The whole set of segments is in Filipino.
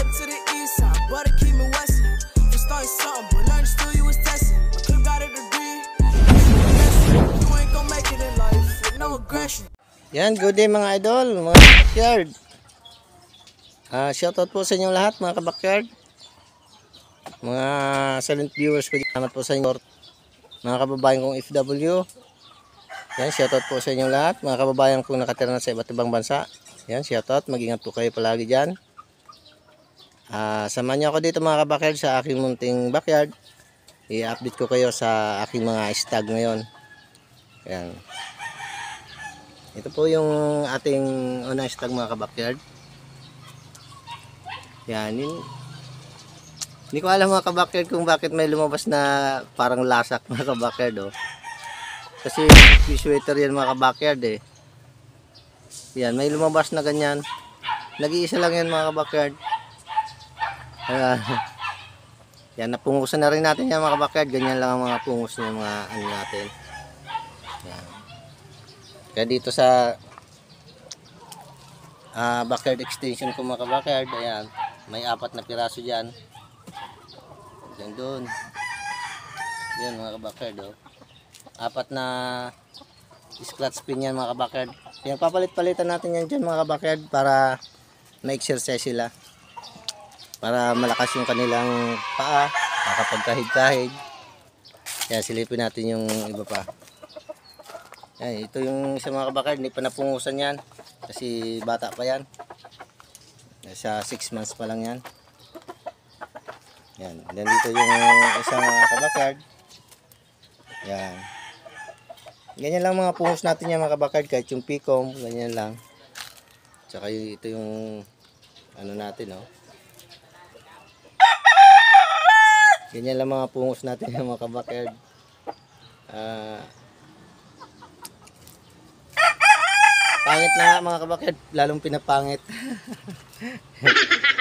up to the east side, but it keep me westin'. You starting something, but learn still you was testing. My clip got a degree. You ain't gon' make it in life with no aggression. Yan, good day mga idol, mga backyard. Shoutout po sa inyong lahat mga kabakyard. Mga silent viewers ko, salamat po sa inyo. Mga kababayan kong FW. Yan, shoutout po sa inyong lahat. Mga kababayan kong nakatira na sa iba't ibang bansa. Yan, shoutout. Mag-ingat po kayo palagi dyan. Samahan niyo ako dito mga kabakyard sa aking munting backyard. I-update ko kayo sa aking mga stag ngayon. Yan. Ito po yung ating unang stag mga kabakyard. Yan. Hindi ko alam mga kabakyard kung bakit may lumabas na parang lasak mga kabakyard. Oh. Kasi sweater yan mga kabakyard eh. Yan. May lumabas na ganyan. Nag-iisa lang yan mga kabakyard. Yan. Napungusan na rin natin yan mga kabakyard. Ganyan lang ang mga pungos ng mga ano natin. Yan. Kaya dito sa backyard extension ko mga kabakyard, ayan, may 4 na piraso dyan. Diyan doon. Yan mga kabakyard, oh. 4 na scratch pin yan mga kabakyard. Yan, papalit-palitan natin yan dyan mga kabakyard para ma-exercise sila. Para malakas yung kanilang paa, makapagkahig-kahig. Kaya silipin natin yung iba pa. Yan, ito yung isa mga kabakyard, hindi pa napungusan yan. Kasi bata pa yan. Nasa 6 months pa lang yan. Yan. Then dito yung isang kabakyard. Yan. Ganyan lang mga pungos natin yan mga kabakyard. Kahit yung pikom, ganyan lang. Tsaka ito yung ano natin, oh. Ganyan lang mga pungos natin yan mga kabakyard. Pangit na nga mga kabakyard, lalong pinapangit.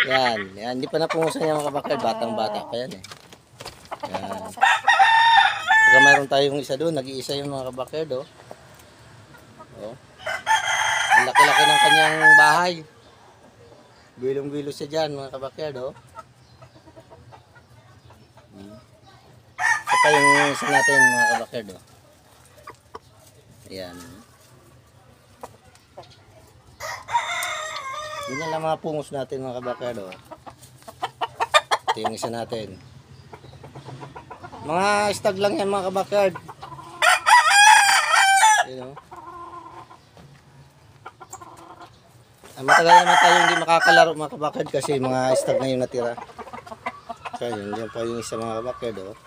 Yan, yan, hindi pa napungusan yan mga kabakyard, batang bata pa yan eh. Yan. Saka mayroon tayong isa doon, nag-iisa yung mga kabakyard, oh. Oh. Ang laki-laki ng kanyang bahay. Bilong-bilo siya dyan mga kabakyard, oh. Ito yung isa natin mga kabakyard, oh. Ayan. Ganyan lang mga pungos natin mga kabakyard, oh. Ito yung isa natin. Mga stag lang yan mga kabakyard. You know? Matagal naman tayo hindi makakalaro mga kabakyard kasi mga stag na yung natira. So yun, yan pa yung isa mga kabakyard, oh.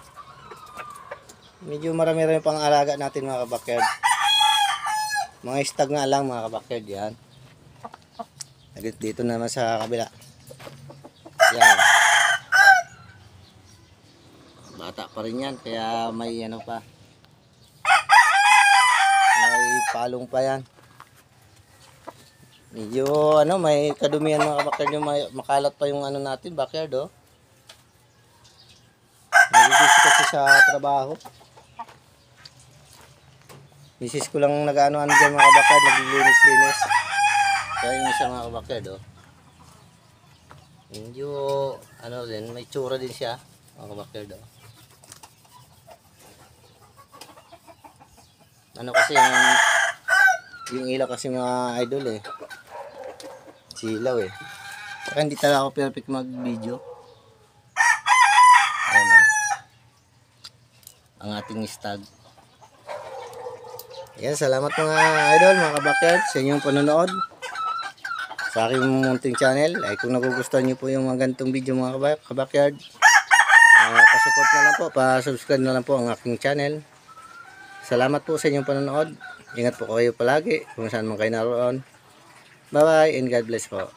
Medyo marami-rami pang alaga natin mga kabakyard. Mga stag nga lang mga kabakyard yan. Dito naman sa kabila. Yan. Bata pa rin yan. Kaya may ano pa. May palong pa yan. Medyo ano, may kadumihan mga kabakyard. Yung makalat pa yung ano natin. Backyard, oh. Nag-busy kasi sa trabaho. Misis ko lang nag-ano-ano dyan mga kabakyard. Naglilinis-linis. Kaya yung isa mga kabakyard, oh. Medyo ano din, may tsura din siya mga kabakyard, oh. Ano kasi yung ilaw kasi mga idol eh, silaw eh. Saka hindi talaga ako perfect mag video. Ayan, oh. Ang ating stag. Yan, salamat mga idol, mga kabakyard sa inyong panonood sa aking munting channel. Ay kung nagugustuhan nyo po yung mga ganitong video mga kabakyard, pa-support na lang po, pa-subscribe na lang po ang aking channel. Salamat po sa inyong panonood. Ingat po kayo palagi kung saan man kayo naroon. Bye bye and God bless po.